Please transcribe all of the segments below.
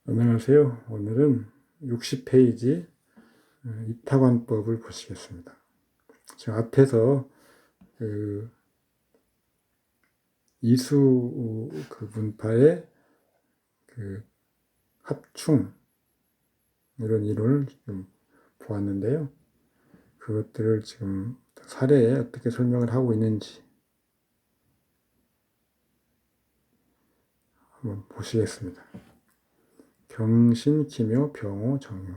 안녕하세요. 오늘은 60페이지 이타관법을 보시겠습니다. 지금 앞에서 그 이수 그 문파의 그 합충 이런 이론을 좀 보았는데요. 그것들을 지금 사례에 어떻게 설명을 하고 있는지 한번 보시겠습니다. 경신, 기묘, 병호, 정묘.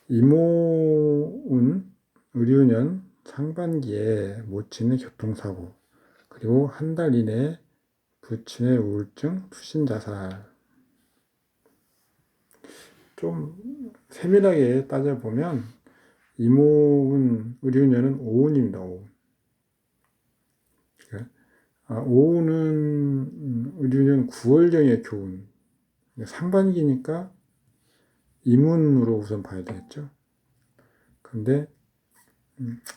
이모운 의류년 상반기에 모친의 교통사고, 그리고 한 달 이내에 부친의 우울증, 투신자살. 좀 세밀하게 따져보면 이모운 의류년은 오운입니다. 오운. 오운은 의류년 9월경의 교운. 상반기니까 이문으로 우선 봐야 되겠죠. 근데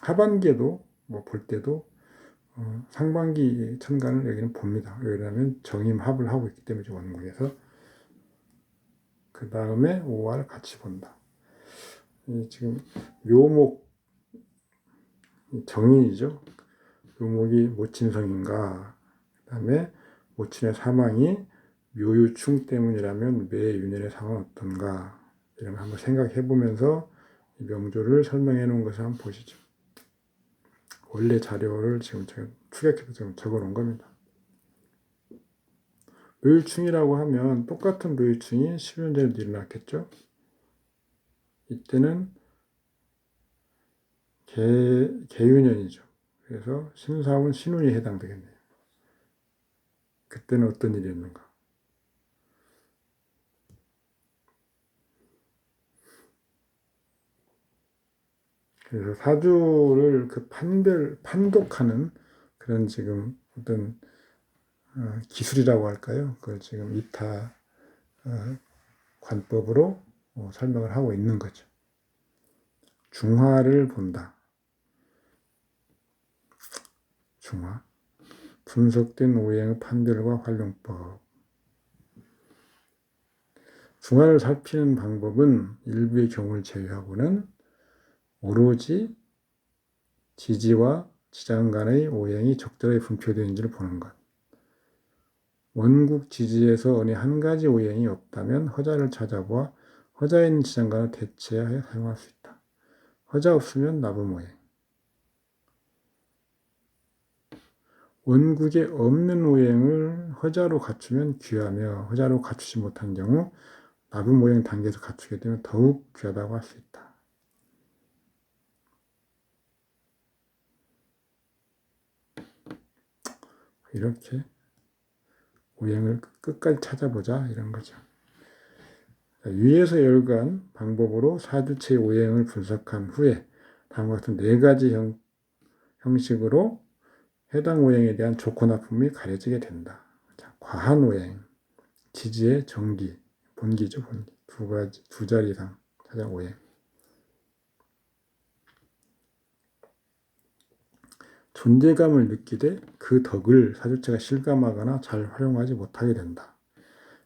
하반기에도 뭐 볼 때도 상반기 천간을 여기는 봅니다. 왜냐하면 정임합을 하고 있기 때문에 원국에서. 그 다음에 오화를 같이 본다. 지금 묘목 정인이죠. 묘목이 모친성인가, 그 다음에 모친의 사망이 묘유충 때문이라면 매윤년의 상황은 어떤가, 이런 걸 한번 생각해 보면서 명조를 설명해 놓은 것을 한번 보시죠. 원래 자료를 지금 제가 추격해서 지금 적어 놓은 겁니다. 묘유충이라고 하면 똑같은 묘유충이 10년 전에 일어났겠죠. 이때는 개유년이죠. 그래서 신사운 신운이 해당되겠네요. 그때는 어떤 일이었는가. 그래서 사주를 그 판독하는 그런 지금 어떤 기술이라고 할까요? 그걸 지금 이타 관법으로 설명을 하고 있는 거죠. 중화를 본다. 중화. 분석된 오행의 판별과 활용법. 중화를 살피는 방법은 일부의 경우를 제외하고는 오로지 지지와 지장 간의 오행이 적절하게 분표되는지를 보는 것. 원국 지지에서 어느 한 가지 오행이 없다면 허자를 찾아보아 허자에 있는 지장간을 대체하여 사용할 수 있다. 허자 없으면 나분 오행. 원국에 없는 오행을 허자로 갖추면 귀하며 허자로 갖추지 못한 경우 나분 오행 단계에서 갖추게 되면 더욱 귀하다고 할 수 있다. 이렇게 오행을 끝까지 찾아보자, 이런 거죠. 위에서 열간 방법으로 사주체의 오행을 분석한 후에 다음과 같은 네 가지 형식으로 해당 오행에 대한 좋고 나쁨이 가려지게 된다. 자, 과한 오행, 지지의 정기, 본기죠, 본기. 두 자리 이상 찾아 오행. 존재감을 느끼되 그 덕을 사주체가 실감하거나 잘 활용하지 못하게 된다.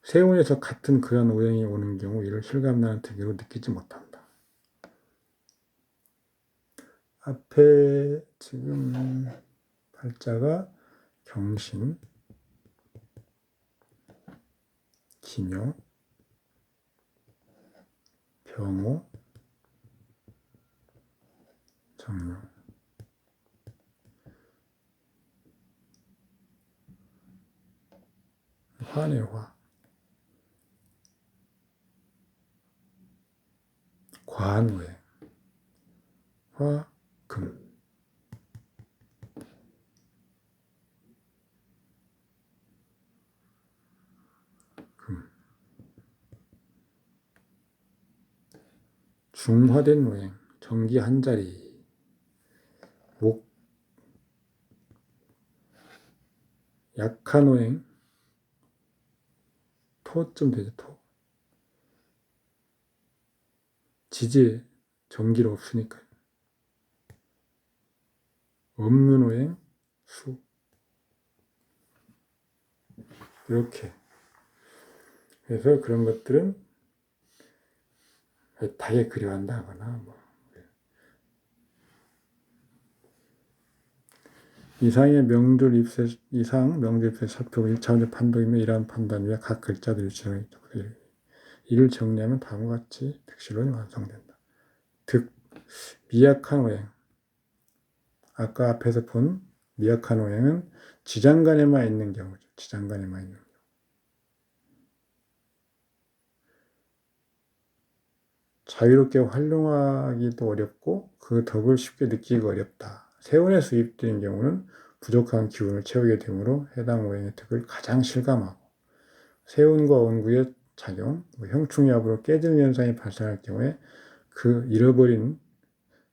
세운에서 같은 그런 오행이 오는 경우 이를 실감나는 득으로 느끼지 못한다. 앞에 지금 팔자가 경신, 기묘, 병호, 정묘. 화네 화. 과한 오행. 화, 금. 금. 중화된 오행. 정기 한 자리. 목. 약한 오행. 토쯤 되죠, 토. 지지, 정기로 없으니까요. 없는 오행, 수. 이렇게. 그래서 그런 것들은 애타게 그리워한다거나 이상 명절 입세 살펴보 1차원적 판독이며 이러한 판단 위에 각 글자들의 지정이 이를 정리하면 다음과 같이 득실론이 완성된다. 득, 미약한 오행. 아까 앞에서 본 미약한 오행은 지장간에만 있는 경우죠. 지장간에만 있는 경우. 자유롭게 활용하기도 어렵고 그 덕을 쉽게 느끼기가 어렵다. 세운에서 유입되는 경우는 부족한 기운을 채우게 되므로 해당 오행의 덕을 가장 실감하고 세운과 원구의 작용, 형충합으로 깨지는 현상이 발생할 경우에 그 잃어버린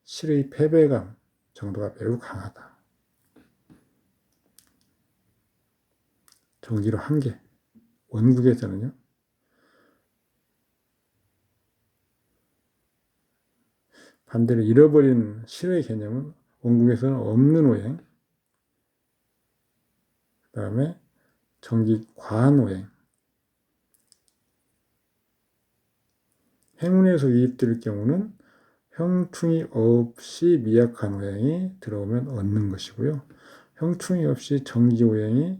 실의 패배감 정도가 매우 강하다. 정기로 한 개. 원국에서는요. 반대로 잃어버린 실의 개념은 원국에서는 없는 오행. 그 다음에 정기 과한 오행. 행운에서 유입될 경우는 형충이 없이 미약한 오행이 들어오면 얻는 것이고요. 형충이 없이 정기 오행이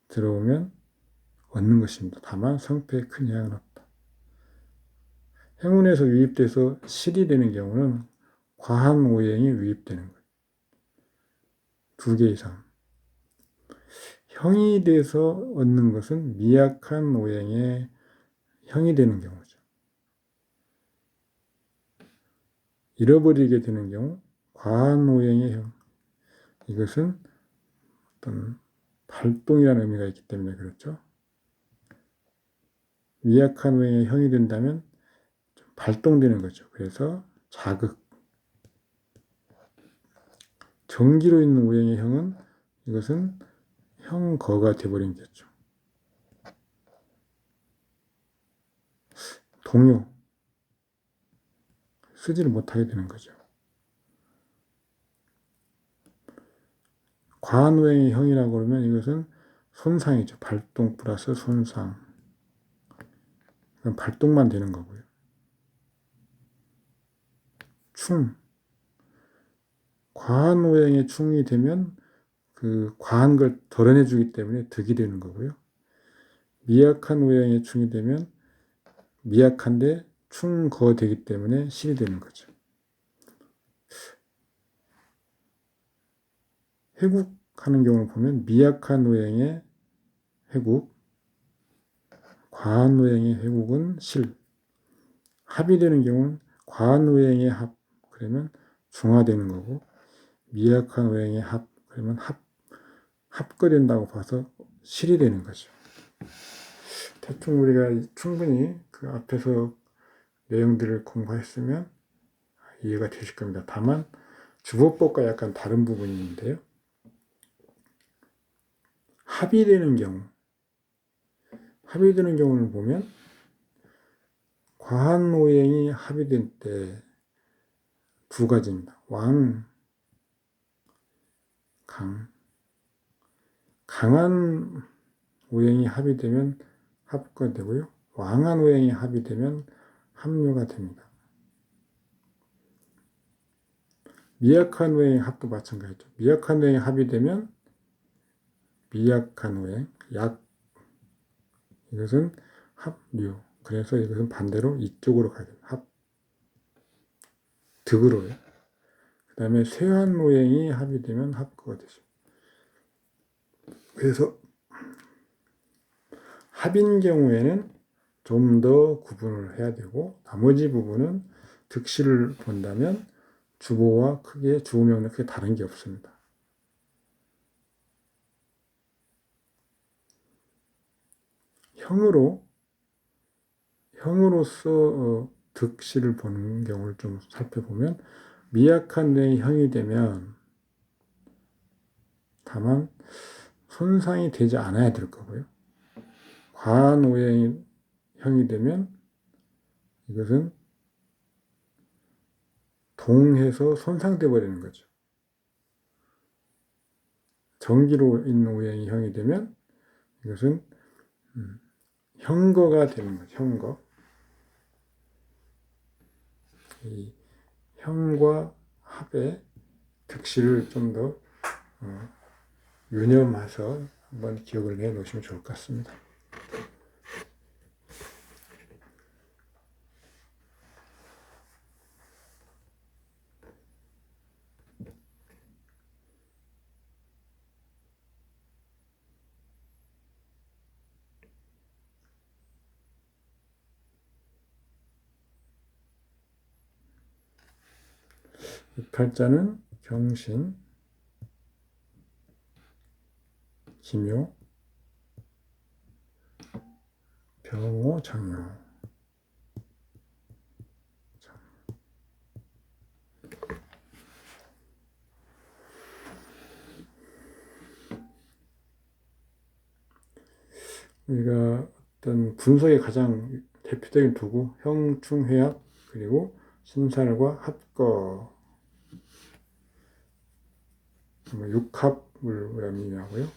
들어오면 얻는 것입니다. 다만 성패에 큰 영향은 없다. 행운에서 유입돼서 실이 되는 경우는 과한 오행이 유입되는 거예요. 2개 이상. 형이 돼서 얻는 것은 미약한 오행의 형이 되는 경우죠. 잃어버리게 되는 경우 과한 오행의 형. 이것은 어떤 발동이라는 의미가 있기 때문에 그렇죠. 미약한 오행의 형이 된다면 발동되는 거죠. 그래서 자극. 정기로 있는 오행의 형은 이것은 형거가 되어버린 거죠. 동요. 쓰지를 못하게 되는 거죠. 과한 오행의 형이라고 그러면 이것은 손상이죠. 발동 플러스 손상. 발동만 되는 거고요. 충. 과한 오행의 충이 되면 그 과한 걸 덜어내주기 때문에 득이 되는 거고요. 미약한 오행의 충이 되면 미약한데 충거 되기 때문에 실이 되는 거죠. 회국하는 경우를 보면 미약한 오행의 회국, 과한 오행의 회국은 실. 합이 되는 경우는 과한 오행의 합, 그러면 중화되는 거고 미약한 오행의 합, 그러면 합거된다고 봐서 실이 되는 거죠. 대충 우리가 충분히 그 앞에서 내용들을 공부했으면 이해가 되실 겁니다. 다만 주법법과 약간 다른 부분이 있는데요. 합이 되는 경우를 보면 과한 오행이 합이 될 때 2가지입니다. 왕, 강. 강한 오행이 합이 되면 합가 되고요. 왕한 오행이 합이 되면 합류가 됩니다. 미약한 오행의 합도 마찬가지죠. 미약한 오행이 합이 되면 미약한 오행, 약. 이것은 합류. 그래서 이것은 반대로 이쪽으로 가야 됩니다. 합. 득으로요. 그 다음에 쇠한 오행이 합이 되면 합거가 되죠. 그래서 합인 경우에는 좀 더 구분을 해야 되고 나머지 부분은 득실을 본다면 주보와 크게 주호명은 크게 다른 게 없습니다. 형으로서 득실을 보는 경우를 좀 살펴보면 미약한 뇌의 형이 되면 다만 손상이 되지 않아야 될 거고요. 과한 오행이 형이 되면 이것은 동해서 손상돼 버리는 거죠. 정기로 있는 오행이 형이 되면 이것은 형거가 되는 거죠. 형거. 이 형과 합의 특실을 좀 더 유념해서 한번 기억을 해 놓으시면 좋을 것 같습니다. 이 팔자는 경신, 기묘, 병호, 장요. 우리가 어떤 분석의 가장 대표적인 도구, 형충회합, 그리고 신살과 합거, 육합을 의미하고요.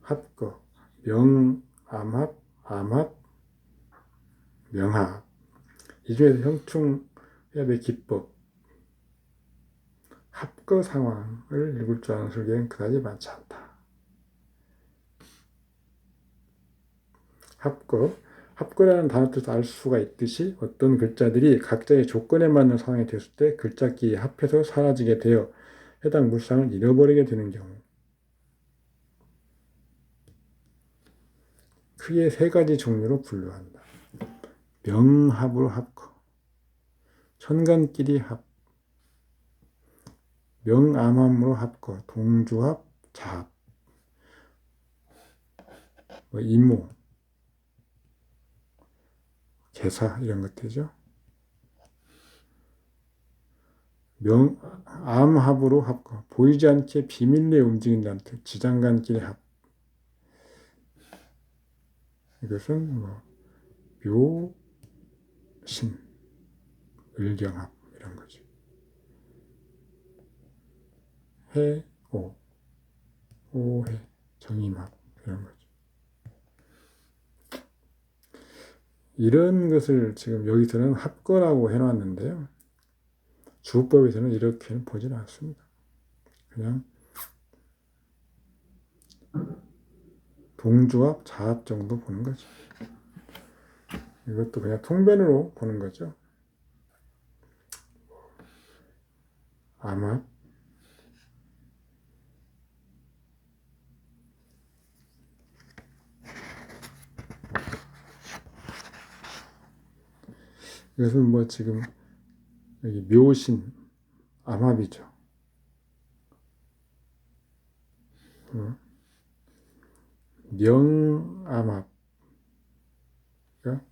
합거, 명암합, 암합, 명합. 이 중에서 형충회합의 기법, 합거 상황을 읽을 줄 아는 설계는 그다지 많지 않다. 합거라는 단어 뜻을 알 수가 있듯이 어떤 글자들이 각자의 조건에 맞는 상황이 됐을 때 글자끼리 합해서 사라지게 되어 해당 물상을 잃어버리게 되는 경우, 크게 세 가지 종류로 분류한다. 명합으로 합거, 천간끼리 합, 명암함으로 합거, 동주합, 자합, 이모, 개사 이런 것들이죠. 암합으로 합거, 보이지 않게 비밀리에 움직인다는 뜻, 지장간끼리 합. 이것은 묘신, 을경합 이런 거죠. 해오, 오해, 정임합 이런 거죠. 이런 것을 지금 여기서는 합거라고 해놨는데요. 주법에서는 이렇게는 보지는 않습니다. 그냥 동주합, 자합 정도 보는 거죠. 이것도 그냥 통변으로 보는 거죠. 암합, 이것은 지금 여기 묘신, 암합이죠. 명암합, 그러니까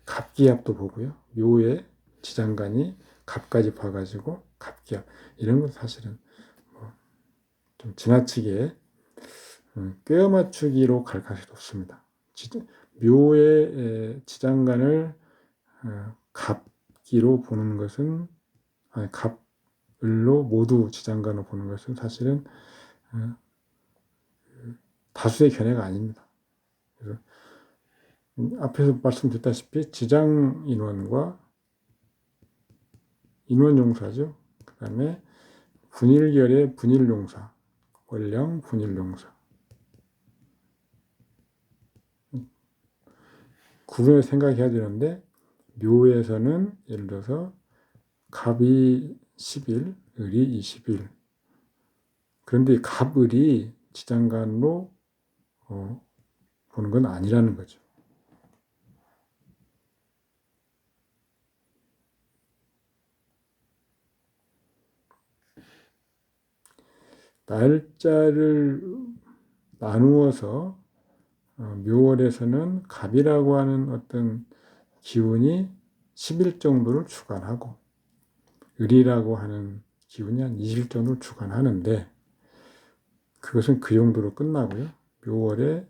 갑기합도 보고요. 묘의 지장간이 갑까지 봐가지고 갑기합 이런 건 사실은 좀 지나치게 꿰어 맞추기로 갈 가치 높습니다. 묘의 지장간을 갑기로 보는 것은 갑을로 모두 지장간으로 보는 것은 사실은 다수의 견해가 아닙니다. 그래서 앞에서 말씀드렸다시피 지장인원과 인원용사죠. 그 다음에 분일결의 분일용사, 월령 분일용사. 구분을 생각해야 되는데 묘에서는 예를 들어서 갑이 10일, 을이 20일. 그런데 이 갑을이 지장간으로 보는 건 아니라는 거죠. 날짜를 나누어서 묘월에서는 갑이라고 하는 어떤 기운이 10일 정도를 주관하고 을이라고 하는 기운이 한 20일 정도를 주관하는데 그것은 그 정도로 끝나고요. 묘월에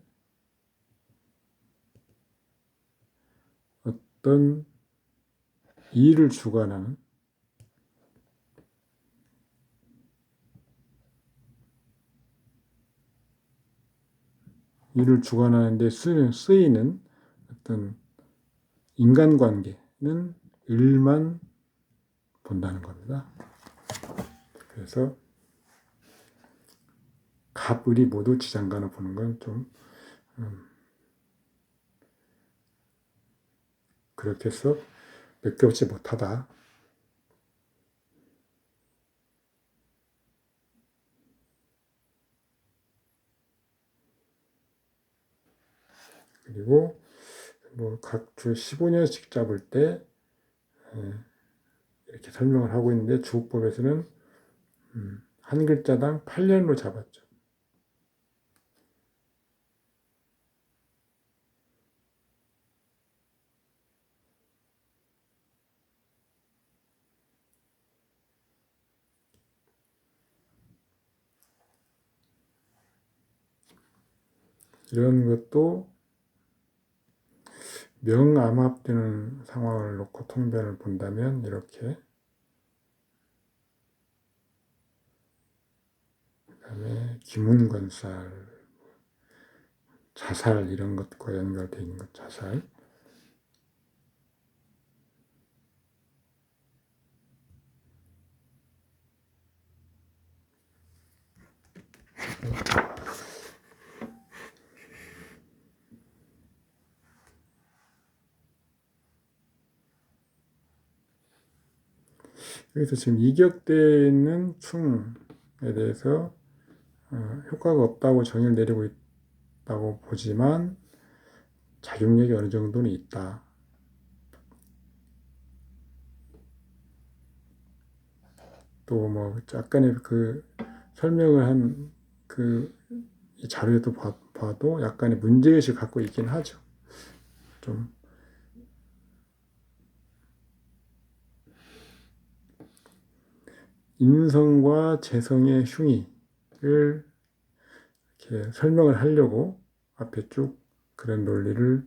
어떤 일을 주관하는 일을 주관하는 데 쓰이는 어떤 인간관계는 을만 본다는 겁니다. 그래서 갑을이 모두 지장간을 보는 건 좀 그렇게 해서 맥겹지 못하다. 그리고 뭐 각 주 15년씩 잡을 때 이렇게 설명을 하고 있는데 주법에서는 한 글자당 8년으로 잡았죠. 이런 것도 명암합되는 상황을 놓고 통변을 본다면 이렇게, 그 다음에 기문건살, 자살 이런 것과 연결되어 있는 것, 자살. 여기서 지금 이격되어 있는 충에 대해서 효과가 없다고 정의를 내리고 있다고 보지만 작용력이 어느 정도는 있다. 또 뭐 약간의 그 설명을 한 그 자료에도 봐도 약간의 문제의식을 갖고 있긴 하죠. 좀 인성과 재성의 흉의를 이렇게 설명을 하려고 앞에 쭉 그런 논리를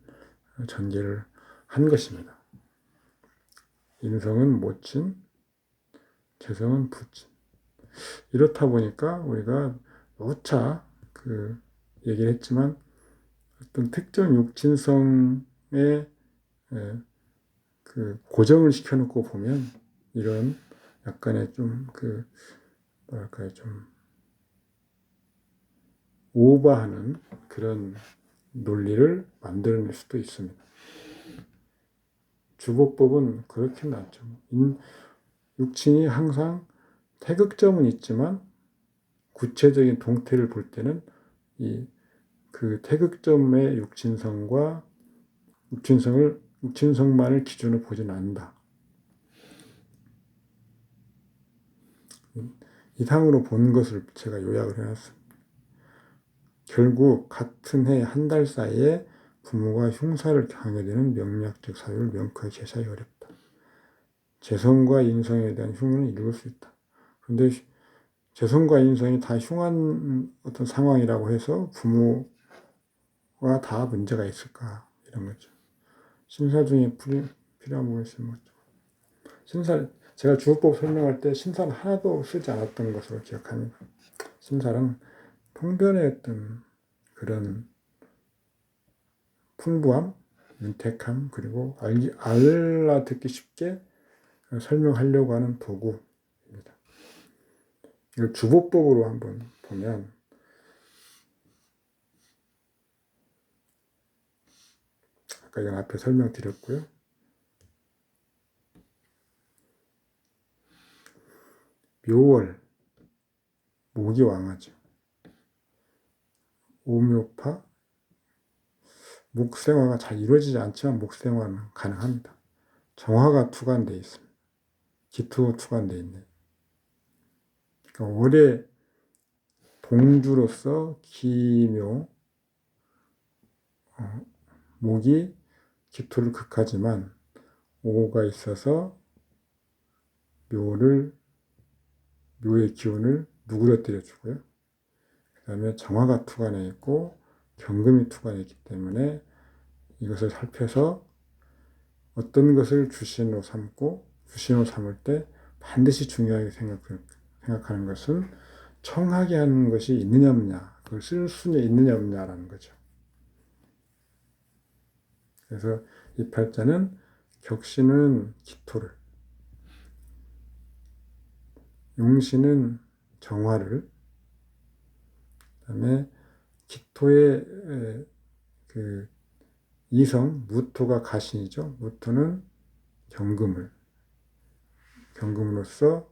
전개를 한 것입니다. 인성은 모친, 재성은 부친. 이렇다 보니까 우리가 오차 그 얘기를 했지만 어떤 특정 육친성의 그 고정을 시켜놓고 보면 이런 약간의 좀 그 뭐랄까요, 좀 오버하는 그런 논리를 만들어낼 수도 있습니다. 주보법은 그렇게는 않죠. 육친이 항상 태극점은 있지만 구체적인 동태를 볼 때는 그 태극점의 육친성과 육친성만을 기준으로 보지는 않는다. 이상으로 본 것을 제가 요약을 해놨습니다. 결국 같은 해 한 달 사이에 부모가 흉사를 당하게 되는 명략적 사유를 명쾌하게 제시하기 어렵다. 재성과 인성에 대한 흉을 이룰 수 있다. 그런데 재성과 인성이 다 흉한 어떤 상황이라고 해서 부모가 다 문제가 있을까? 이런 거죠. 신사 중에 필요한 부분이 있으면 제가 주어법 설명할 때 신사는 하나도 쓰지 않았던 것으로 기억합니다. 신사는 통변의 어떤 그런 풍부함, 윤택함, 그리고 알아듣기 쉽게 설명하려고 하는 도구입니다. 이걸 주보법으로 한번 보면 아까 이건 앞에 설명드렸고요. 묘월, 목이 왕하죠. 오묘파, 목생화가 잘 이루어지지 않지만 목생화는 가능합니다. 정화가 투관되어 있습니다. 기토 투관되어 있네요. 그러니까 월의 동주로서 기묘, 목이 기토를 극하지만 오가 있어서 묘의 기운을 누그러뜨려 주고요. 그 다음에 정화가 투관해 있고 경금이 투관해 있기 때문에 이것을 살펴서 어떤 것을 주신으로 삼고 주신으로 삼을 때 반드시 중요하게 생각하는 것은 청하게 하는 것이 있느냐 없느냐, 그걸 쓸 수 있느냐 없느냐라는 거죠. 그래서 이 팔자는 격신은 기토를, 용신은 정화를, 그다음에 기토의 그 이성 무토가 가신이죠. 무토는 경금으로서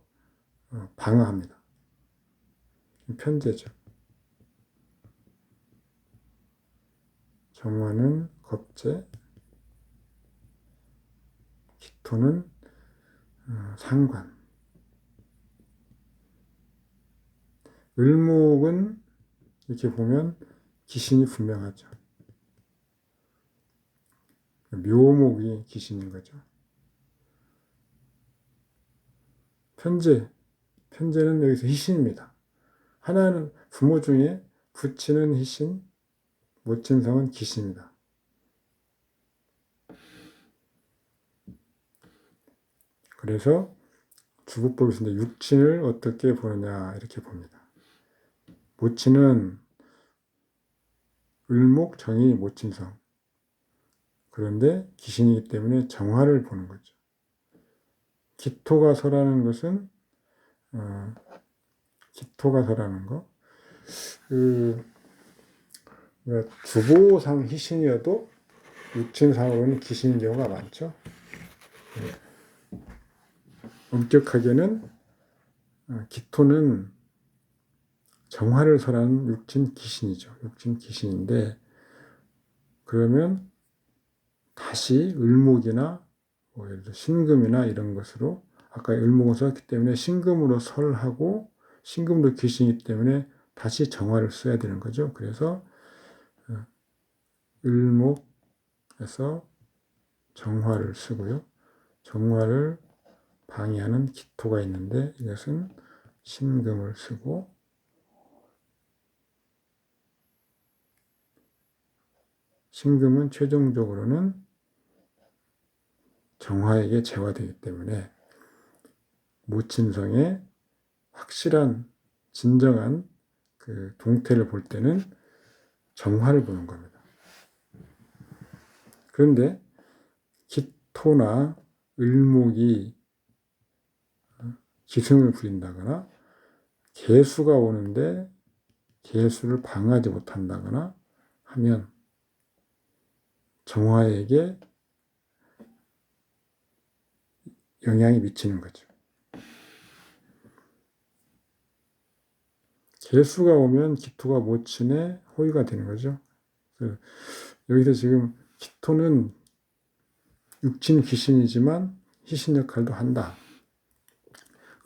방어합니다. 편제죠. 정화는 겁재, 기토는 상관. 을목은 이렇게 보면 기신이 분명하죠. 묘목이 기신인 거죠. 편제는 여기서 희신입니다. 하나는 부모 중에 부친은 희신, 모친성은 기신입니다. 그래서 주부법에서 육친을 어떻게 보느냐 이렇게 봅니다. 모친은 을목, 정이, 모친성. 그런데 기신이기 때문에 정화를 보는 거죠. 기토가 서라는 것은 주보상 희신이어도 육친상으로는 기신인 경우가 많죠. 엄격하게는 기토는 정화를 설하는 육친 기신이죠. 육친 기신인데 그러면 다시 을목이나 예를 들어 신금이나 이런 것으로 아까 을목을 썼기 때문에 신금으로 설하고 신금도 기신이기 때문에 다시 정화를 써야 되는 거죠. 그래서 을목에서 정화를 쓰고요. 정화를 방해하는 기토가 있는데 이것은 신금을 쓰고 신금은 최종적으로는 정화에게 제화되기 때문에 모친성의 확실한 진정한 그 동태를 볼 때는 정화를 보는 겁니다. 그런데 기토나 을목이 기승을 부린다거나 개수가 오는데 개수를 방어하지 못한다거나 하면 정화에게 영향이 미치는 거죠. 개수가 오면 기토가 모친의 호위가 되는 거죠. 여기서 지금 기토는 육친 귀신이지만 희신 역할도 한다.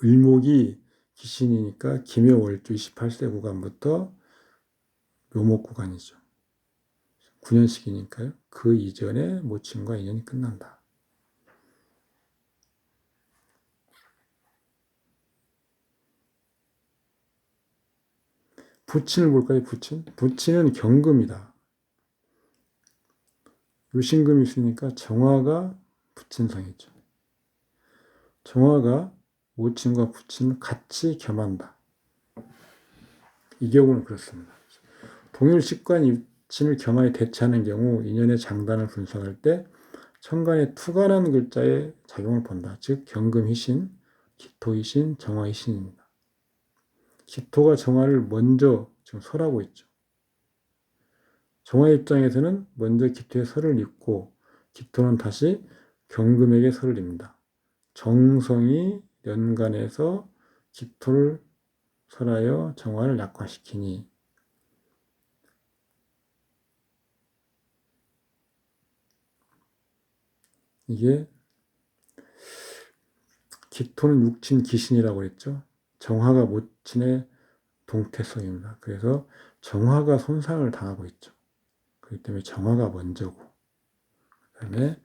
을목이 귀신이니까 김해월주 28세 구간부터 묘목 구간이죠. 9년씩이니까요. 그 이전에 모친과 인연이 끝난다. 부친을 볼까요? 부친은 경금이다. 요신금이 있으니까 정화가 부친성이죠. 정화가 모친과 부친을 같이 겸한다. 이 경우는 그렇습니다. 동일식과 입친을 겸하여 대체하는 경우 인연의 장단을 분석할 때 천간에 투간한 글자의 작용을 본다. 즉 경금희신, 기토희신, 정화희신입니다. 기토가 정화를 먼저 지금 설하고 있죠. 정화 입장에서는 먼저 기토의 설을 잇고 기토는 다시 경금에게 설을 잇습니다. 정성이 연간해서 기토를 설하여 정화를 약화시키니 이게 기토는 육친 기신이라고 했죠. 정화가 모친의 동태성입니다. 그래서 정화가 손상을 당하고 있죠. 그렇기 때문에 정화가 먼저고 그 다음에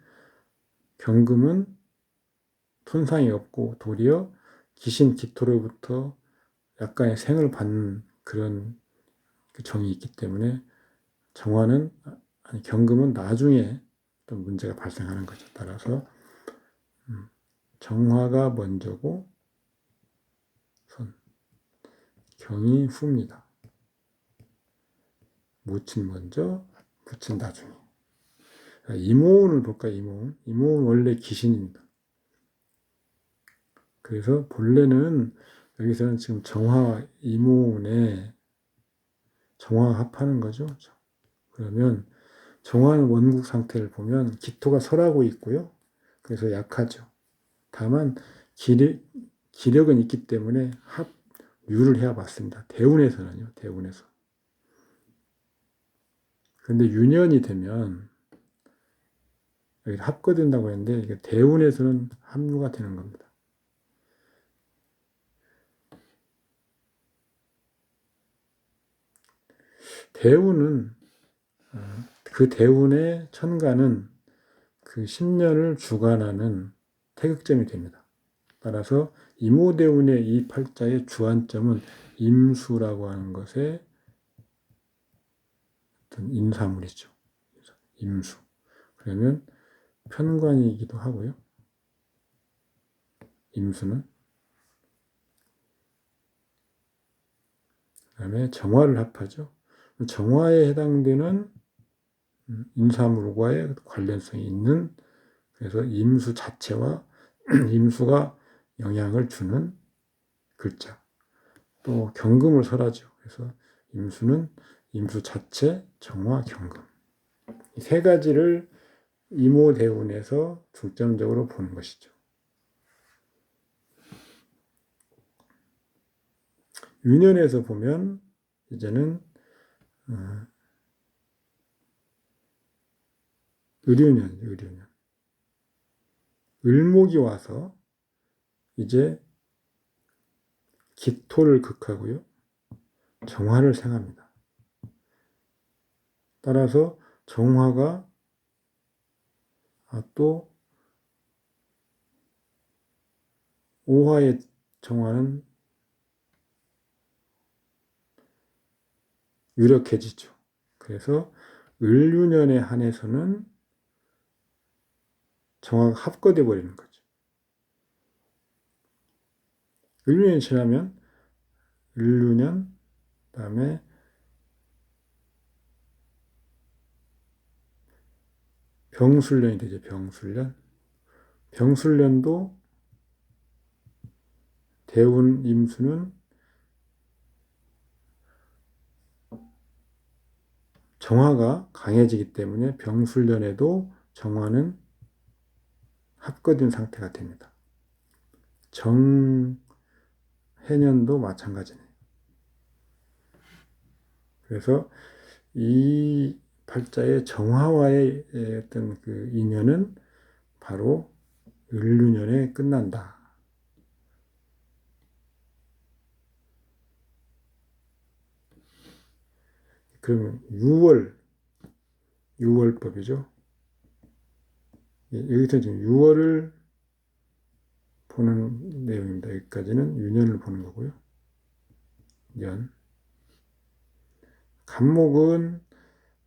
경금은 손상이 없고 도리어 기신 기토로부터 약간의 생을 받는 그런 정이 있기 때문에 경금은 나중에 또 문제가 발생하는 거죠. 따라서 정화가 먼저고 경이 후입니다. 모친 먼저, 부친 나중에. 이모운을 볼까, 이모운. 이모운 원래 귀신입니다. 그래서 본래는 여기서는 지금 정화와 이모운에 정화가 합하는 거죠. 그러면 정화는 원국 상태를 보면 기토가 설하고 있고요. 그래서 약하죠. 다만 기력은 있기 때문에 합유를 해야 맞습니다. 대운에서는요. 대운에서. 그런데 유년이 되면 여기 합거된다고 했는데 이게 대운에서는 합류가 되는 겁니다. 대운은 그 대운의 천간은 그 10년을 주관하는 태극점이 됩니다. 따라서 이모대운의 이 팔자의 주안점은 임수라고 하는 것의 어떤 인사물이죠. 임수. 그러면 편관이기도 하고요. 임수는. 그 다음에 정화를 합하죠. 정화에 해당되는 인사물과의 관련성이 있는, 그래서 임수 자체와 임수가 영향을 주는 글자. 또 경금을 설하죠. 그래서 임수는 임수 자체, 정화, 경금. 이 세 가지를 이모대운에서 중점적으로 보는 것이죠. 유년에서 보면 이제는 을유년. 을목이 와서 이제 기토를 극하고요. 정화를 생합니다. 따라서 정화가 또 오화의 정화는 유력해지죠. 그래서 을유년에 한해서는 정화가 합거돼 버리는 거죠. 을유년이 지나면 을유년, 그다음에 병술년이 되죠. 병술년도 대운 임수는 정화가 강해지기 때문에 병술년에도 정화는 합거된 상태가 됩니다. 정해년도 마찬가지네요. 그래서 이 팔자의 정화와의 어떤 그 인연은 바로 을유년에 끝난다. 그러면 유월법이죠. 여기서 지금 유월을 보는 내용입니다. 여기까지는 유년을 보는 거고요. 년. 갑목은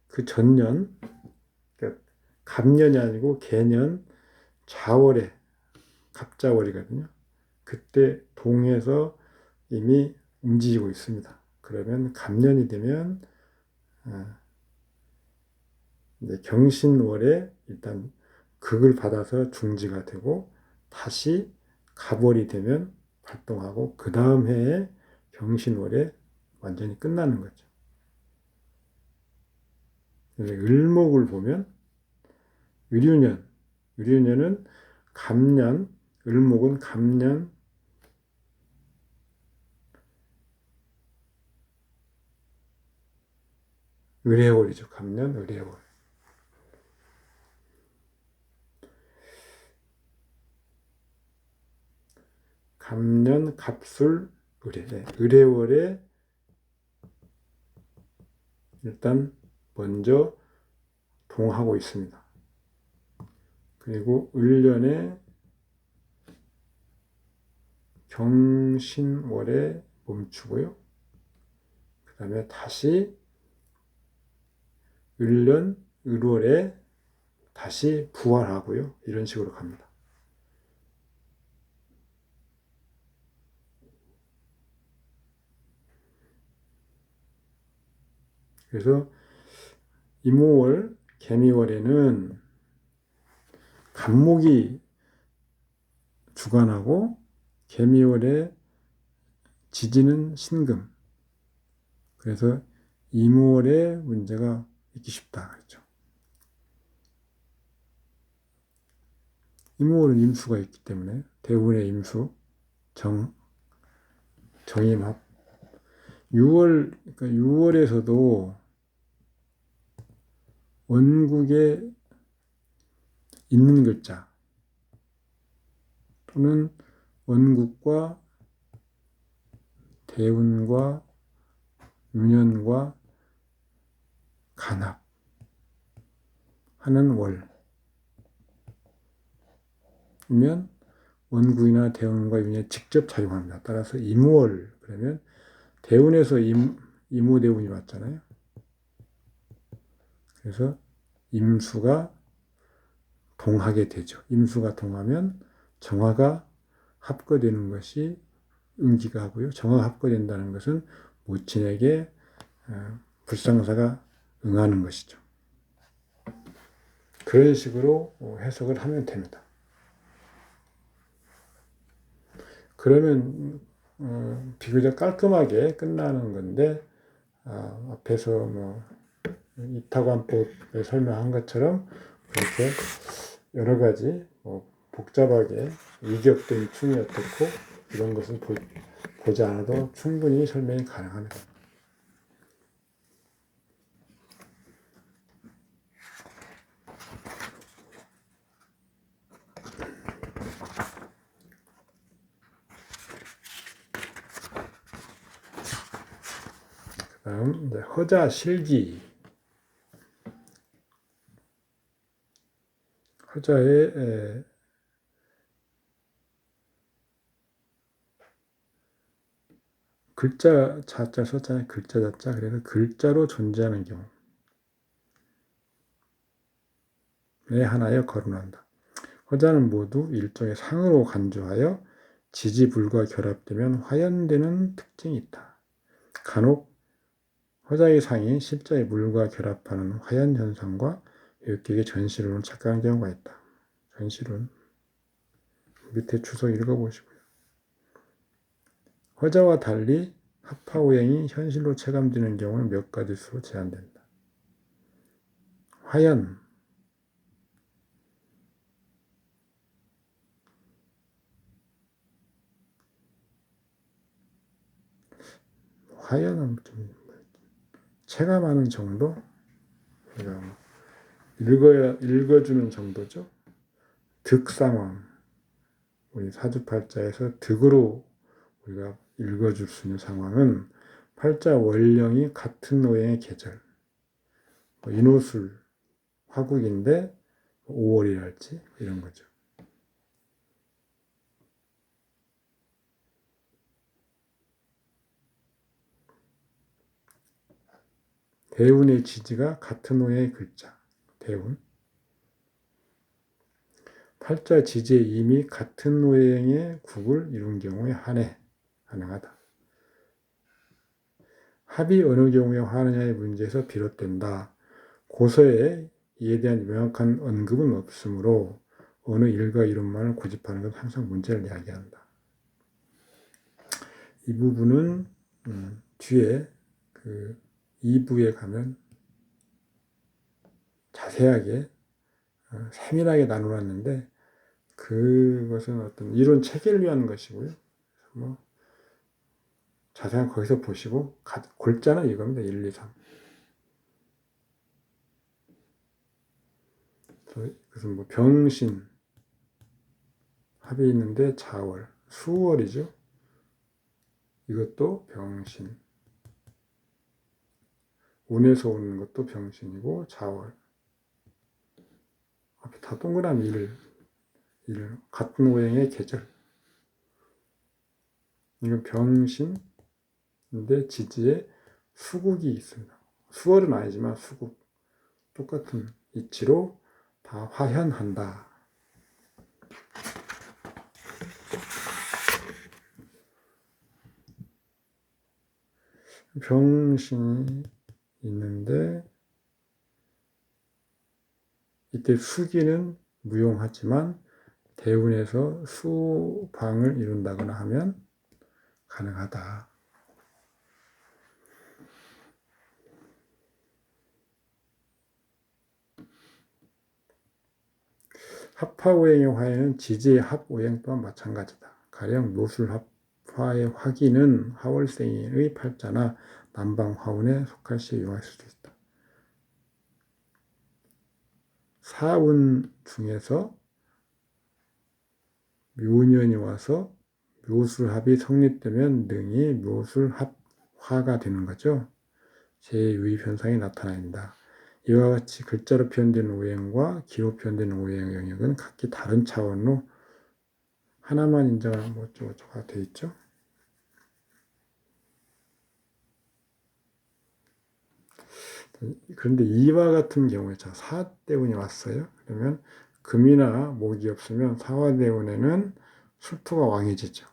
그 전년, 그러니까 갑년이 아니고 개년 자월에, 갑자월이거든요. 그때 동에서 이미 움직이고 있습니다. 그러면 갑년이 되면 이제 경신월에 일단 극을 받아서 중지가 되고 다시 갑월이 되면 활동하고 그 다음 해에 경신월에 완전히 끝나는 거죠. 을목을 보면 을유년은 갑년, 을목은 갑년, 을해월이죠. 갑년, 을해월. 갑년, 갑술, 을해. 을해월에 일단 먼저 동하고 있습니다. 그리고 을년에 경신월에 멈추고요. 그 다음에 다시 을년, 을월에 다시 부활하고요. 이런 식으로 갑니다. 그래서 이모월, 개미월에는 간목이 주관하고 개미월의 지지는 신금. 그래서 이무월에 문제가 있기 쉽다. 그렇죠. 이무월은 임수가 있기 때문에 대운의 임수, 정임합. 6월에서도 원국에 있는 글자 또는 원국과 대운과 유년과 간합하는 월이면 원국이나 대운과 유년에 직접 작용합니다. 따라서 임월 그러면 대운에서 임오대운이 왔잖아요. 그래서 임수가 동하게 되죠. 임수가 동하면 정화가 합거되는 것이 응기가 하고요. 정화가 합거된다는 것은 모친에게 불상사가 응하는 것이죠. 그런 식으로 해석을 하면 됩니다. 그러면 비교적 깔끔하게 끝나는 건데 앞에서 뭐 이타관법에 설명한 것처럼 그렇게 여러 가지 복잡하게 이격된 충이 어떻고 이런 것을 보지 않아도 충분히 설명이 가능합니다. 다음 이제 허자 실기. 허자의 글자 자자 썼잖아요. 글자 자자. 그래서 글자로 존재하는 경우에 하나에 거론한다. 허자는 모두 일종의 상으로 간주하여 지지불과 결합되면 화연되는 특징이 있다. 간혹 허자의 상이 실자의 물과 결합하는 화연 현상과 역객의 전시론을 착각한 경우가 있다. 전시론 밑에 추석 읽어보시고요. 허자와 달리 합화오행이 현실로 체감되는 경우는 몇 가지 수로 제한된다. 화연은 좀 체감하는 정도? 읽어주는 정도죠. 득상황. 우리 사주팔자에서 득으로 우리가 읽어줄 수 있는 상황은 팔자 월령이 같은 오행의 계절. 인호술, 화국인데 5월이랄지 이런 거죠. 대운의 지지가 같은 오행의 글자. 대운. 팔자 지지의 임이 같은 오행의 국을 이룬 경우에 한해 가능하다. 합이 어느 경우에 화느냐의 문제에서 비롯된다. 고서에 이에 대한 명확한 언급은 없으므로 어느 일과 이론만을 고집하는 건 항상 문제를 이야기한다. 이 부분은 뒤에 2부에 가면 자세하게 세밀하게 나눠놨는데 그것은 어떤 이론 체계를 위한 것이고요. 뭐 자세한 거기서 보시고 골자는 이겁니다. 1, 2, 3. 그래서 뭐 병신 합이 있는데 자월, 수월이죠. 이것도 병신. 운에서 오는 것도 병신이고 자월. 앞에 다 동그라미 1 같은 오행의 계절. 이건 병신인데 지지에 수국이 있습니다. 수월은 아니지만 수국. 똑같은 이치로 다 화현한다. 병신이 있는데 이때 수기는 무용하지만 대운에서 수방을 이룬다거나 하면 가능하다. 합화오행의 화에는 지지의 합오행 또한 마찬가지다. 가령 노술합화의 화기는 하월생의 팔자나 남방화운에 속할 시에 이용할 수도 있다. 사운 중에서 묘년이 와서 묘술합이 성립되면 능이 묘술합화가 되는 거죠. 제2 현상이 나타납니다. 이와 같이 글자로 표현된 오행과 기로 표현된 오행의 영역은 각기 다른 차원으로 하나만 인정하는 뭐 어쩌고저쩌고가 되어 있죠. 그런데 이와 같은 경우에 자 사대운이 왔어요. 그러면 금이나 목이 없으면 사화대운에는 술토가 왕해지죠.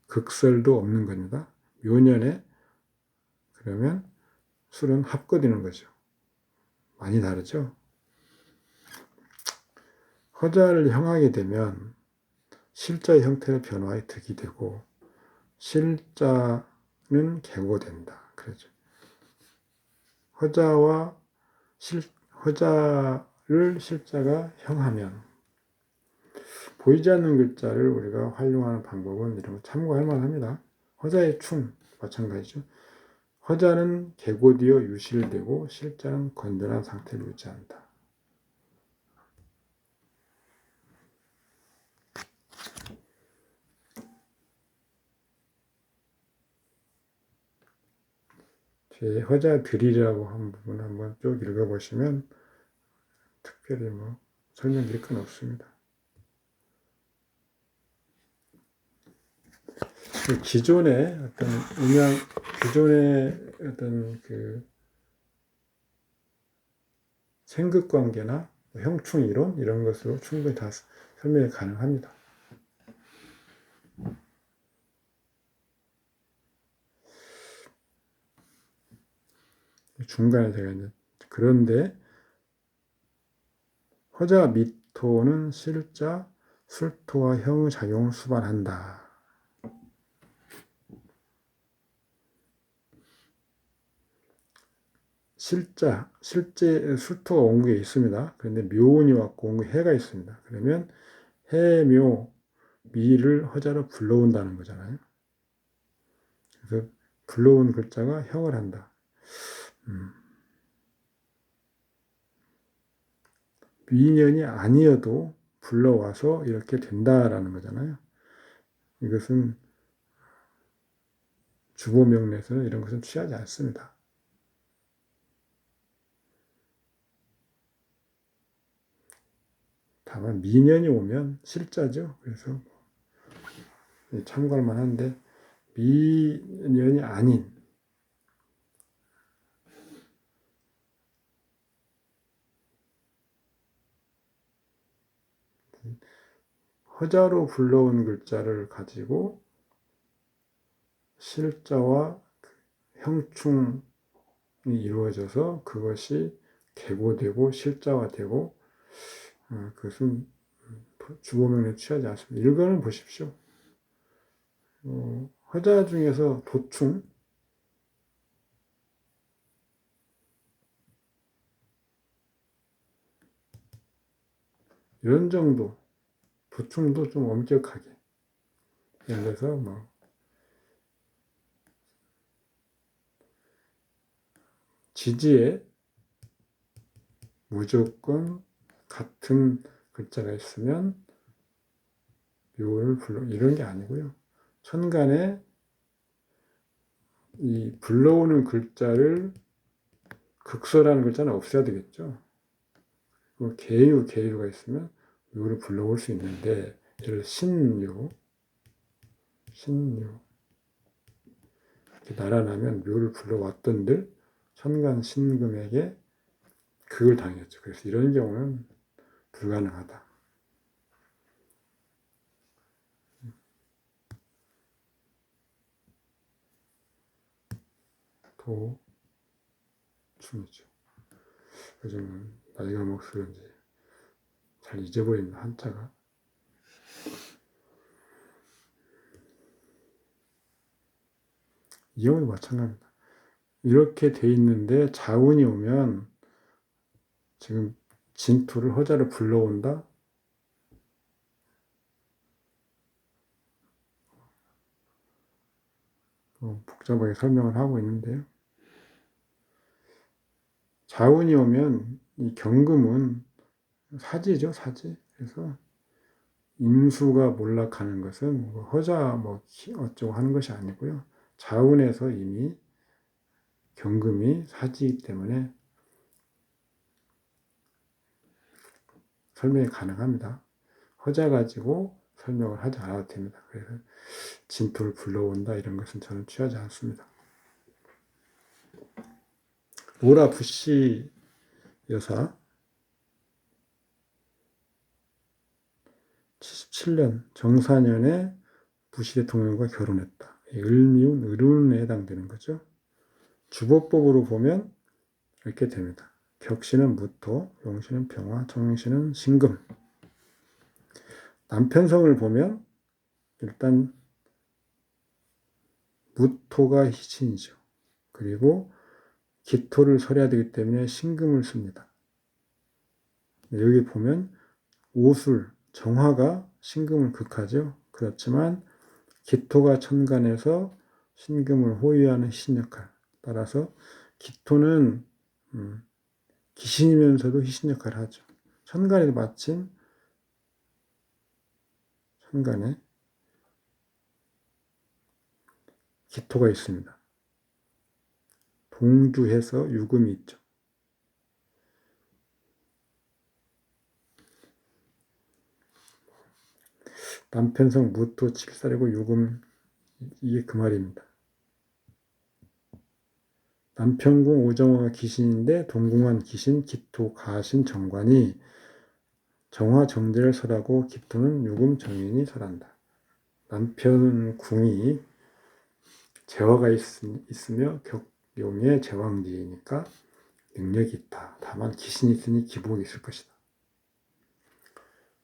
극설도 없는 겁니다. 묘년에 그러면 술은 합거되는 거죠. 많이 다르죠. 허자를 형하게 되면 실자의 형태를 변화해 득이 되고 실자는 개고된다. 그러죠. 허자를 실자가 형하면 보이지 않는 글자를 우리가 활용하는 방법은 이런 거 참고할 만합니다. 허자의 충 마찬가지죠. 허자는 개고되어 유실되고 실자는 건전한 상태를 유지한다. 제 허자들이라고 한 부분 한번 쭉 읽어보시면 특별히 뭐 설명드릴 건 없습니다. 기존의 어떤 기존의 어떤 그 생극 관계나 형충 이론 이런 것으로 충분히 다 설명이 가능합니다. 중간에 제가 이제 그런데 허자 미토는 실자 술토와 형의 작용을 수반한다. 실제 술토가 원국에 있습니다. 그런데 묘운이 왔고 원국에 해가 있습니다. 그러면 해묘 미를 허자로 불러온다는 거잖아요. 그래서 불러온 글자가 형을 한다. 미인연이 아니어도 불러와서 이렇게 된다라는 거잖아요. 이것은 주보명리에서는 이런 것은 취하지 않습니다. 다만 미년이 오면 실자죠. 그래서 참고할 만한데 미년이 아닌 허자로 불러온 글자를 가지고 실자와 형충이 이루어져서 그것이 개고되고 실자화되고 그것은 주보명에 취하지 않습니다. 일간을 보십시오. 허자 중에서 도충 이런 정도 도충도 좀 엄격하게 예를 들어서 뭐 지지에 무조건 같은 글자가 있으면 묘를 불러 이런 게 아니고요. 천간에 이 불러오는 글자를 극설하는 글자는 없애야 되겠죠. 계유가 있으면 묘를 불러올 수 있는데 예를 들어 신유 이렇게 날아나면 묘를 불러왔던들 천간 신금에게 극을 당했죠. 그래서 이런 경우는 불가능하다. 도충이죠. 요즘은 나이가 먹수는지 잘 잊어버립니다. 한자가. 이 경우도 마찬가지입니다. 이렇게 돼 있는데 자운이 오면 지금 진토를 허자를 불러온다? 복잡하게 설명을 하고 있는데요. 자운이 오면 이 경금은 사지죠, 사지. 그래서 인수가 몰락하는 것은 허자 어쩌고 하는 것이 아니고요. 자운에서 이미 경금이 사지이기 때문에 설명이 가능합니다. 허자 가지고 설명을 하지 않아도 됩니다. 그래서 진토를 불러온다 이런 것은 저는 취하지 않습니다. 오라 부씨 여사 77년 정사년에 부시 대통령과 결혼했다. 을미운 을운에 해당되는 거죠. 주보법으로 보면 이렇게 됩니다. 격씨는 무토, 용씨는 병화, 정씨는 신금. 남편성을 보면 일단 무토가 희신이죠. 그리고 기토를 설해야 되기 때문에 신금을 씁니다. 여기 보면 오술, 정화가 신금을 극하죠. 그렇지만 기토가 천간에서 신금을 호위하는 희신 역할. 따라서 기토는 기신이면서도 희신 역할을 하죠. 천간에도 마침 천간에 기토가 있습니다. 동주해서 유금이 있죠. 남편성 무토 칠살이고 유금 이게 그 말입니다. 남편궁 오정화가 기신인데 동궁한 기신, 기토, 가신, 정관이 정화 정제를 설하고 기토는 유금 정인이 설한다. 남편궁이 재화가 있으며 격용의 제왕지이니까 능력이 있다. 다만 기신이 있으니 기복이 있을 것이다.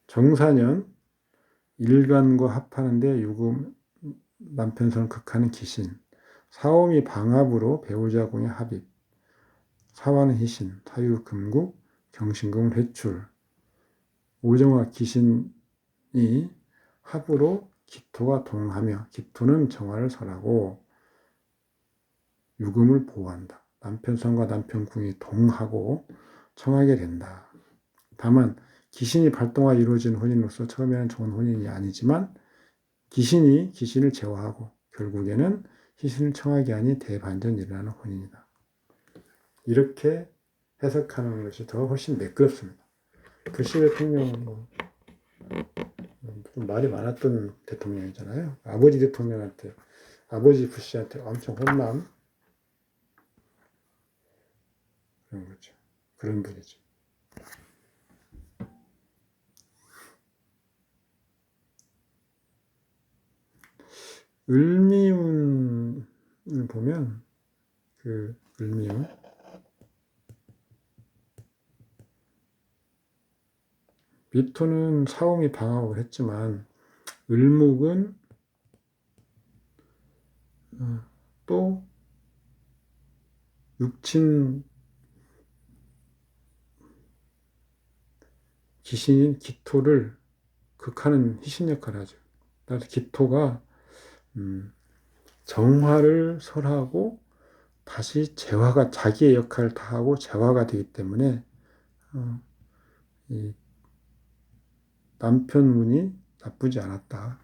정사년 일간과 합하는데 유금 남편성을 극하는 기신, 사오미 방합으로 배우자궁의 합입, 사화는 희신, 사유 금국, 경신금은 회출, 오정화 기신이 합으로 기토가 동하며 기토는 정화를 설하고 유금을 보호한다. 남편성과 남편궁이 동하고 청하게 된다. 다만 기신이 발동하여 이루어진 혼인으로서 처음에는 좋은 혼인이 아니지만 기신을 제어하고 결국에는 희신을 청하게 하니 대반전이 일어나는 혼인이다. 이렇게 해석하는 것이 더 훨씬 매끄럽습니다. 부시 대통령은 좀 말이 많았던 대통령이잖아요. 아버지 대통령한테, 아버지 부시한테 엄청 혼남 그런 거죠. 그런 분이죠. 을미운을 보면 그 을미운 미토는 사오미 방합을 했지만 을목은 또 육친 기신인 기토를 극하는 희신 역할을 하죠. 따라서 기토가 정화를 설하고 다시 재화가 자기의 역할을 다하고 재화가 되기 때문에 이 남편 운이 나쁘지 않았다.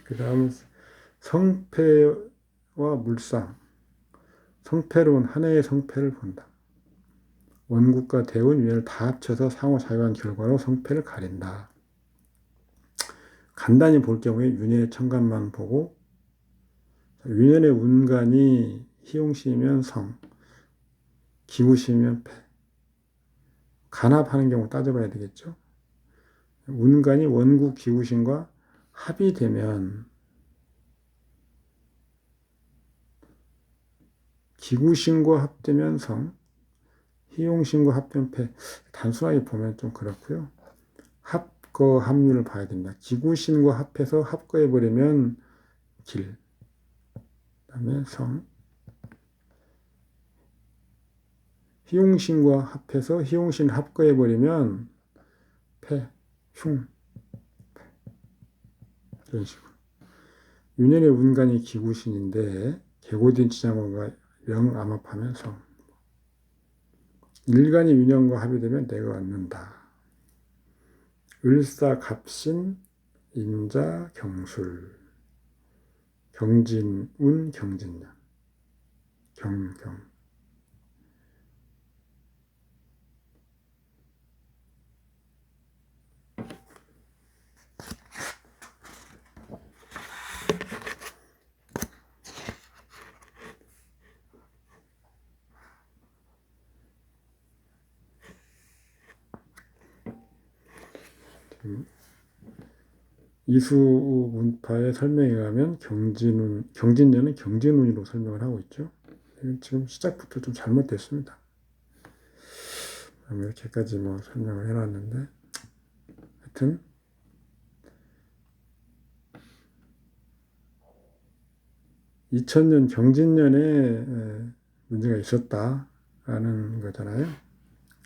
그 다음 성패와 물상. 성패로운 한 해의 성패를 본다. 원국과 대운, 윤회를 다 합쳐서 상호작용한 결과로 성패를 가린다. 간단히 볼 경우에 윤회의 천간만 보고 윤회의 운간이 희용시면 성, 기우시면 패. 간합하는 경우 따져봐야 되겠죠. 운간이 원국 기우신과 합이 되면 기구신과 합되면 성, 희용신과 합되면 패. 단순하게 보면 좀 그렇고요. 합거, 합류를 봐야 됩니다. 기구신과 합해서 합거해버리면 길, 그 다음에 성, 희용신과 합해서 희용신 합거해버리면 패, 흉, 이런 식으로. 윤현의 운간이 기구신인데 개고된 지장어가 명암합하면 성. 일간이 윤현과 합이 되면 내가 얻는다. 을사, 갑신, 인자, 경술, 경진운, 경진년, 경경. 이수 문파의 설명에 의하면 경진년은 경진운으로 설명을 하고 있죠. 지금 시작부터 좀 잘못됐습니다. 이렇게까지 뭐 설명을 해놨는데, 하여튼 2000년 경진년에 문제가 있었다라는 거잖아요.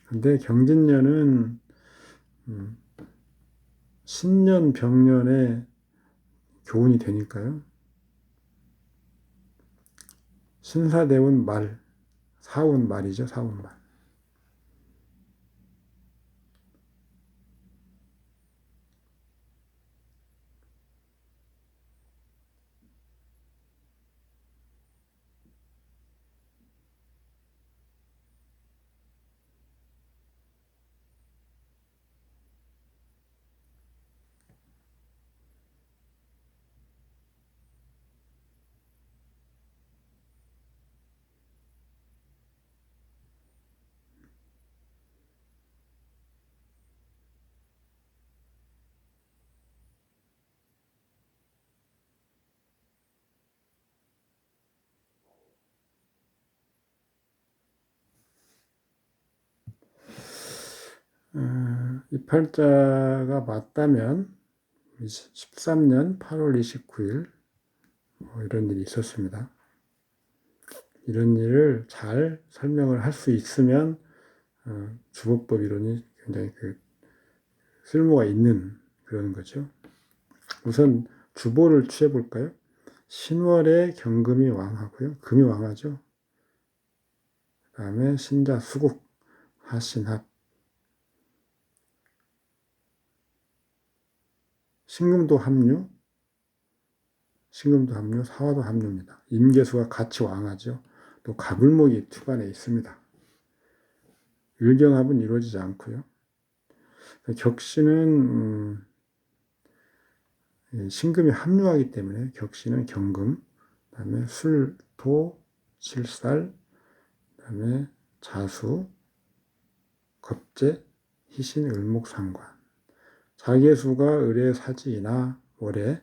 근데 경진년은 신년 병년에 교훈이 되니까요. 신사대운 말, 사운 말이죠. 사운 말. 이 팔자가 맞다면 13년 8월 29일 이런 일이 있었습니다. 이런 일을 잘 설명을 할 수 있으면 주법법 이론이 굉장히 쓸모가 있는 그런 거죠. 우선 주보를 취해 볼까요? 신월에 경금이 왕하고요. 금이 왕하죠. 그 다음에 신자 수국, 하신합, 신금도 합류, 사화도 합류입니다. 임계수가 같이 왕하죠. 또 가불목이 투관에 있습니다. 일경합은 이루어지지 않고요. 격신은 신금이 합류하기 때문에 격신은 경금, 그다음에 술, 토, 실살, 그다음에 자수, 겁재, 희신, 을목, 상관. 자계수가 을의 사지이나 월에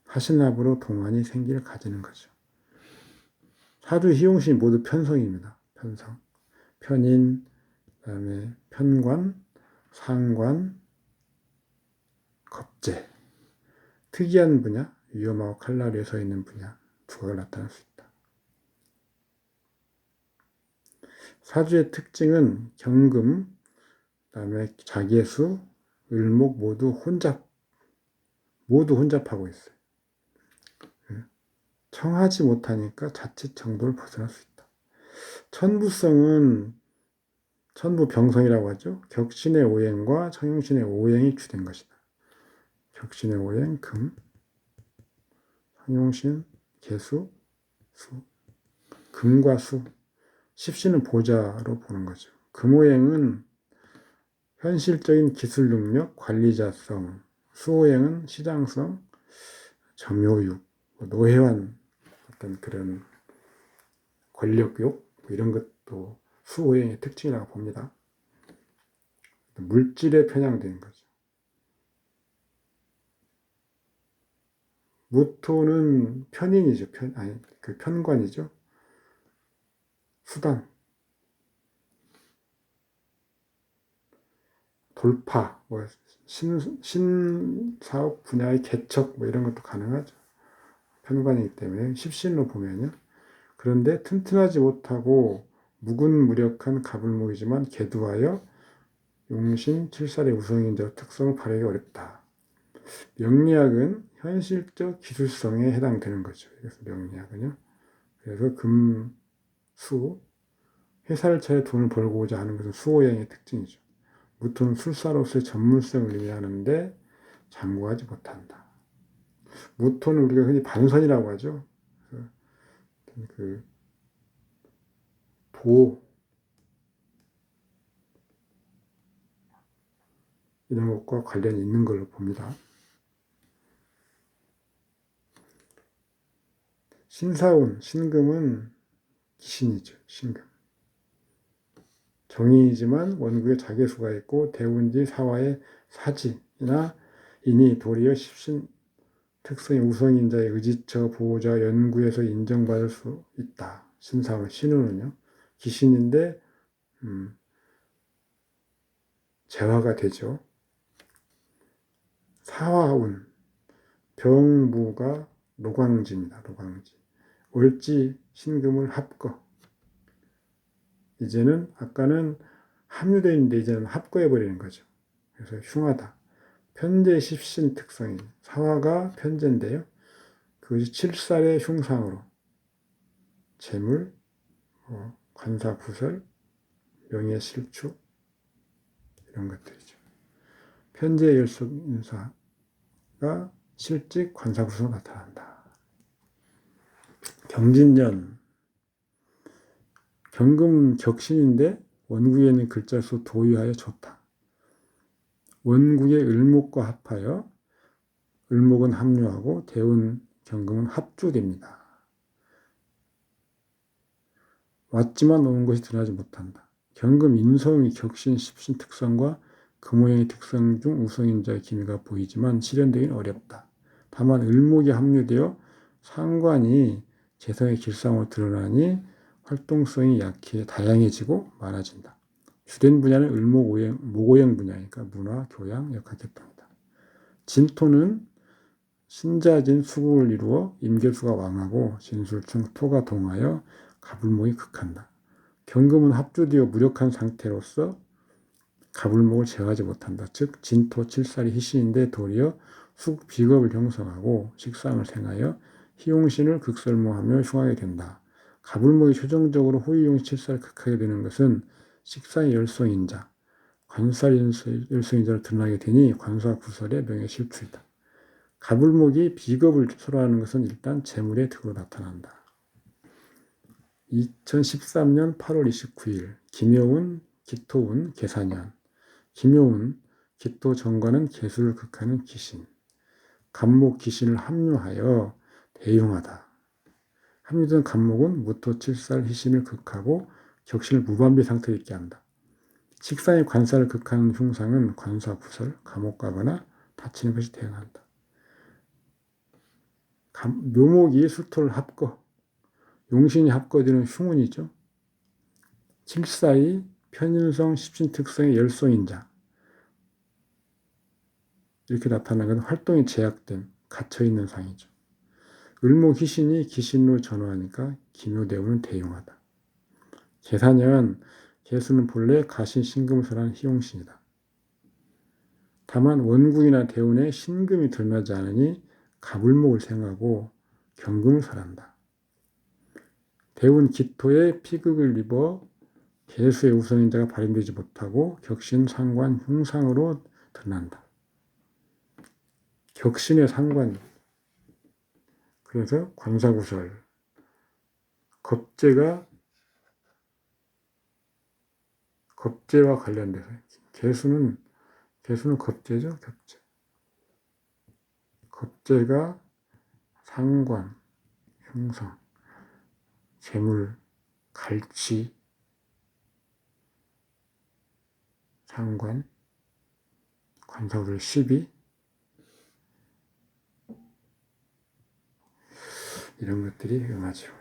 하신합으로 동안이 생기를 가지는 거죠. 사주 희용신이 모두 편성입니다. 편성. 편인, 그다음에 편관, 상관, 겁재. 특이한 분야, 위험하고 칼날에 서 있는 분야, 두각을 나타낼 수 있다. 사주의 특징은 경금, 그다음에 자계수, 을목 모두 혼잡하고 있어요. 청하지 못하니까 자칫 정도를 벗어날 수 있다. 천부성은 천부병성이라고 하죠. 격신의 오행과 청용신의 오행이 주된 것이다. 격신의 오행 금, 청용신 계수, 수. 금과 수. 십신은 보자로 보는 거죠. 금오행은 현실적인 기술 능력, 관리자성, 수오행은 시장성, 점요욕, 노회환 어떤 그런 권력욕 이런 것도 수오행의 특징이라고 봅니다. 물질에 편향된 거죠. 무토는 편인이죠. 편관이죠. 수단, 돌파, 신사업 분야의 개척 이런 것도 가능하죠. 편관이기 때문에 십신로 보면요. 그런데 튼튼하지 못하고 무근무력한 가불목이지만 개두하여 용신 칠살의 우성인자 특성을 발휘하기 어렵다. 명리학은 현실적 기술성에 해당되는 거죠. 그래서 명리학은요. 그래서 수, 회사를 차려 돈을 벌고자 하는 것은 수호양의 특징이죠. 무토는 술사로서의 전문성을 의미하는데 장구하지 못한다. 무토는 우리가 흔히 반선이라고 하죠. 그 도, 이런 것과 관련이 있는 걸로 봅니다. 신사운, 신금은 기신이죠. 신금. 정인이지만 원구에 자개수가 있고 대운지 사화의 사지나 이니 도리어 십신 특성이 우성인자의 의지처 보호자 연구에서 인정받을 수 있다. 신사운, 신우는요. 기신인데 재화가 되죠. 사화운, 병무가 노광지입니다. 노광지. 월지 신금을 합거. 이제는 아까는 합류되어 있는데 이제는 합거해버리는 거죠. 그래서 흉하다. 편재 십신 특성이 사화가 편재인데요. 그것이 7살의 흉상으로 재물, 관사구설, 명예실축 이런 것들이죠. 편재 열속인사가 실직 관사구설로 나타난다. 경진년 경금은 격신인데 원국에 있는 글자수 도의하여 좋다. 원국의 을목과 합하여 을목은 합류하고 대운 경금은 합주됩니다. 왔지만 오는 것이 드러나지 못한다. 경금 인성이 격신, 십신 특성과 금호형의 특성 중 우성인자의 기미가 보이지만 실현되기는 어렵다. 다만 을목이 합류되어 상관이 재성의 길상으로 드러나니 활동성이 약해 다양해지고 많아진다. 주된 분야는 을목, 목오행 분야니까 문화, 교양, 역학계통이다. 진토는 신자진 수국을 이루어 임계수가 왕하고 진술충 토가 동하여 가불목이 극한다. 경금은 합주되어 무력한 상태로서 가불목을 제어하지 못한다. 즉 진토 칠살이 희신인데 도리어 수국 비겁을 형성하고 식상을 생하여 희용신을 극설모하며 흉하게 된다. 가불목이 최종적으로 호의용 칠살을 극하게 되는 것은 식상의 열성인자, 관살 열성인자로 드러나게 되니 관사구설의 명예실추이다. 가불목이 비겁을 설화하는 것은 일단 재물의 득으로 나타난다. 2013년 8월 29일 김여운, 기토운, 계사년. 김여운, 기토 정관은 개수를 극하는 기신. 간목 기신을 합류하여 대용하다. 합류된 간목은 무토 칠살 희신을 극하고 격신을 무반비 상태에 있게 한다. 식상의 관사를 극하는 흉상은 관사구설, 감옥가거나 다치는 것이 대응한다. 묘목이 수토를 합거, 용신이 합거되는 흉운이죠. 칠사이 편인성 십신 특성의 열성인자. 이렇게 나타나는 것은 활동이 제약된, 갇혀있는 상이죠. 을목 희신이 기신으로 전화하니까 기묘대운은 대용하다. 계사년, 개수는 본래 가신 신금을 설하는 희용신이다. 다만 원국이나 대운에 신금이 드러나지 않으니 가불목을 생하고 경금을 설한다. 대운 기토에 피극을 입어 개수의 우성인자가 발현되지 못하고 격신 상관 흉상으로 드러난다. 격신의 상관, 그래서 관사구설, 겁재와 관련돼서 개수는 겁재죠. 겁재가 상관, 흉상, 재물, 갈취, 상관, 관사구설 12 이런 것들이 응하죠.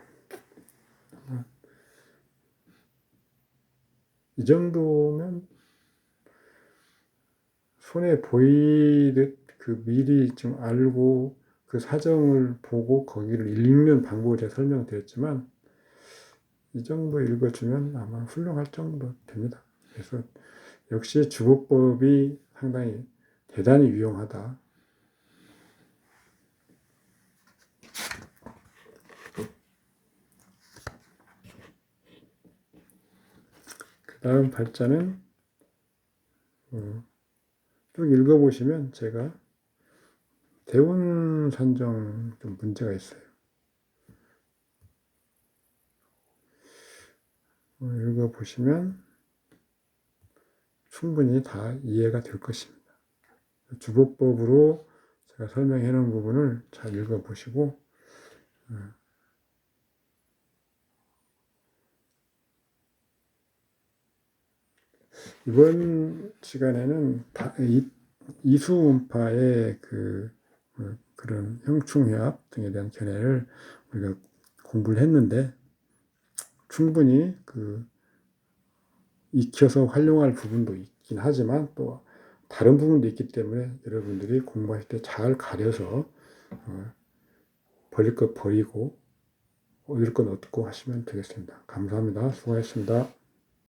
이 정도면 손에 보이듯 그 미리 좀 알고 그 사정을 보고 거기를 읽는 방법을 제가 설명드렸지만 이 정도 읽어주면 아마 훌륭할 정도 됩니다. 그래서 역시 주보법이 상당히 대단히 유용하다. 그 다음 발자는 쭉 읽어보시면 제가 대운 산정 좀 문제가 있어요. 읽어보시면 충분히 다 이해가 될 것입니다. 주보법으로 제가 설명해 놓은 부분을 잘 읽어보시고 이번 시간에는 이수문파의 그런 형충회합 등에 대한 견해를 우리가 공부를 했는데 충분히 익혀서 활용할 부분도 있긴 하지만 또 다른 부분도 있기 때문에 여러분들이 공부하실 때 잘 가려서 버릴 것 버리고 얻을 건 얻고 하시면 되겠습니다. 감사합니다. 수고하셨습니다.